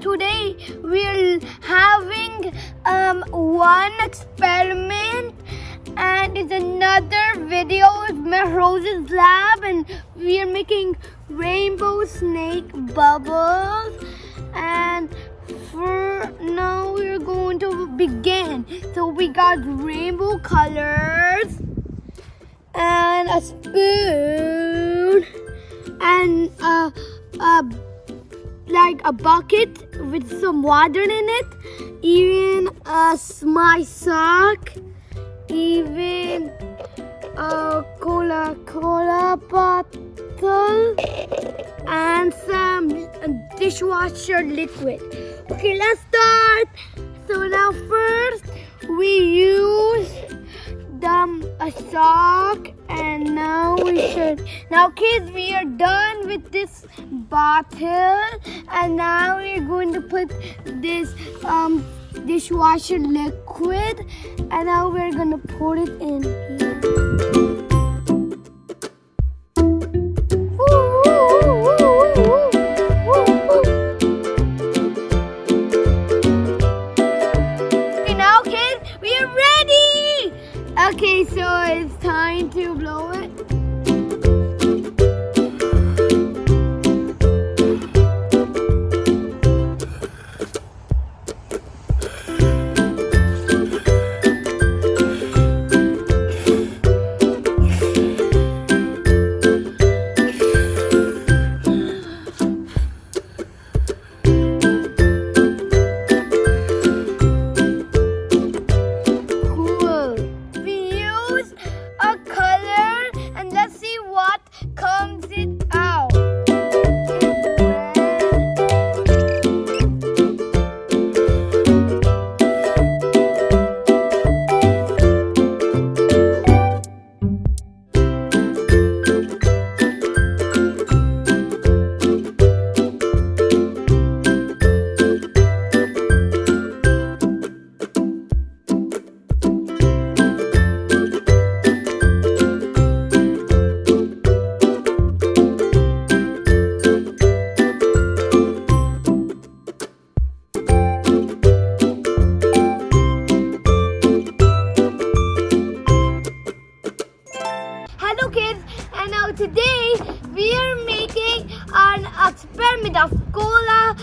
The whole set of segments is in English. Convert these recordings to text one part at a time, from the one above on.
today we're having one experiment, and it's another video with Mehroz's lab, and we are making rainbow snake bubbles. And for now we're going to begin. So we got rainbow colors and a spoon and like a bucket with some water in it, even my sock, even a Coca-Cola bottle, and some dishwasher liquid. Okay, let's start. So now first we use a sock, and now kids, we are done with this bottle, and now we're going to put this dishwasher liquid, and now we're going to pour it in here. Okay, so it's time to blow it. Hello kids, and now today we are making an experiment of cola,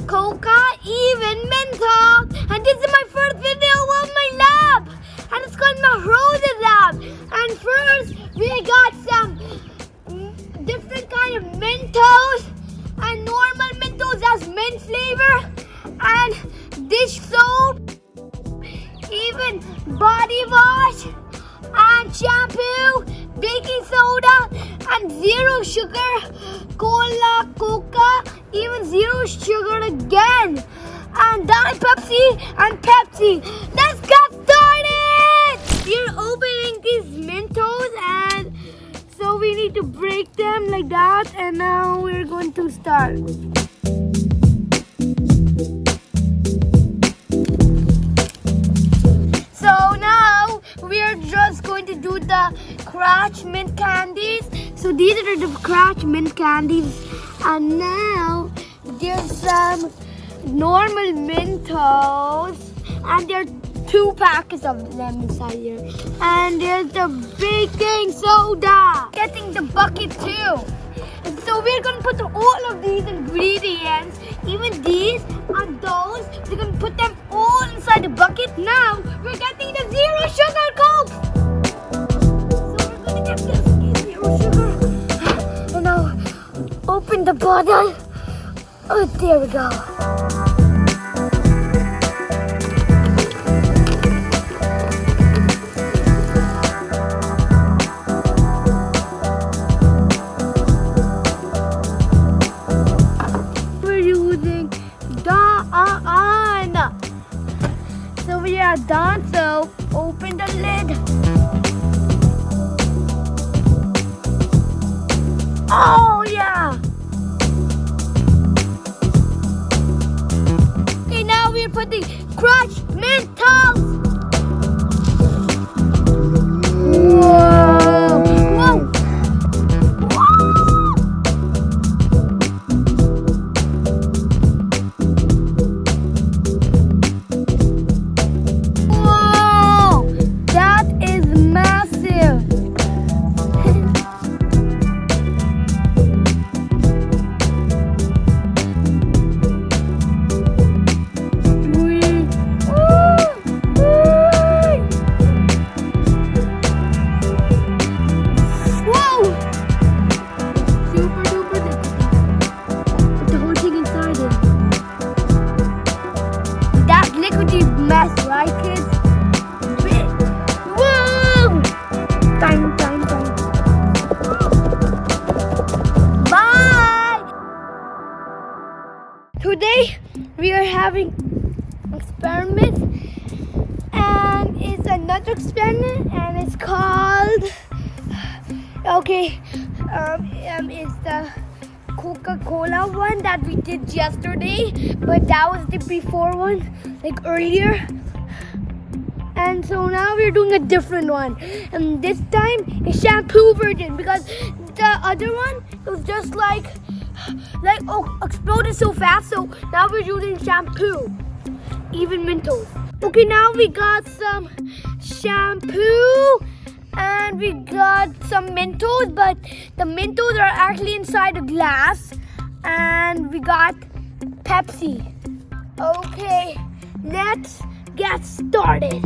Coca, even Mentos. And this is my first video of my lab, and it's called Mehroz's lab. And first we got some different kind of Mentos, and normal Mentos has mint flavor, and dish soap, even body wash, and shampoo, baking soda, and zero sugar, cola, Coca, even zero sugar again, and Diet Pepsi and Pepsi. Let's get started! We're opening these Mentos, and so we need to break them like that, and now we're going to start. So now we are just going to do the Crash Mint candies. So these are the Crash Mint candies, and now there's some normal Mentos, and there are 2 packets of them inside here. And there's the baking soda. Getting the bucket too. And so we're gonna put all of these ingredients, even these and those, we're gonna put them all inside the bucket. Now we're getting the zero sugar Coke. So we're gonna get this zero sugar. And now open the bottle. Oh, there we go. So we are done, so open the lid. Oh yeah! Okay, now we're putting crushed Mentos. Whoa! Whoa! Whoa! mess, right, kids? Whoa! Time. Bye! Today, we are having experiment, and it's another experiment, and it's called, it's the Coca-Cola one that we did yesterday, but that was the before one, like earlier. And so now we're doing a different one, and this time it's shampoo version, because the other one was just like exploded so fast. So now we're using shampoo, even Mentos. Okay, now we got some shampoo and we got some Mentos, but the Mentos are actually inside a glass, and we got Pepsi. Okay, let's get started.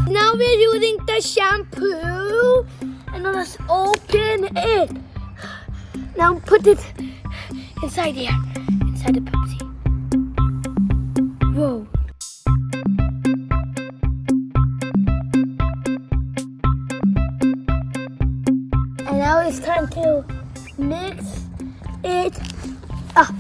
Now we're using the shampoo, and let's open it. Now put it inside here, inside the Pepsi. Whoa. And now it's time to mix it up.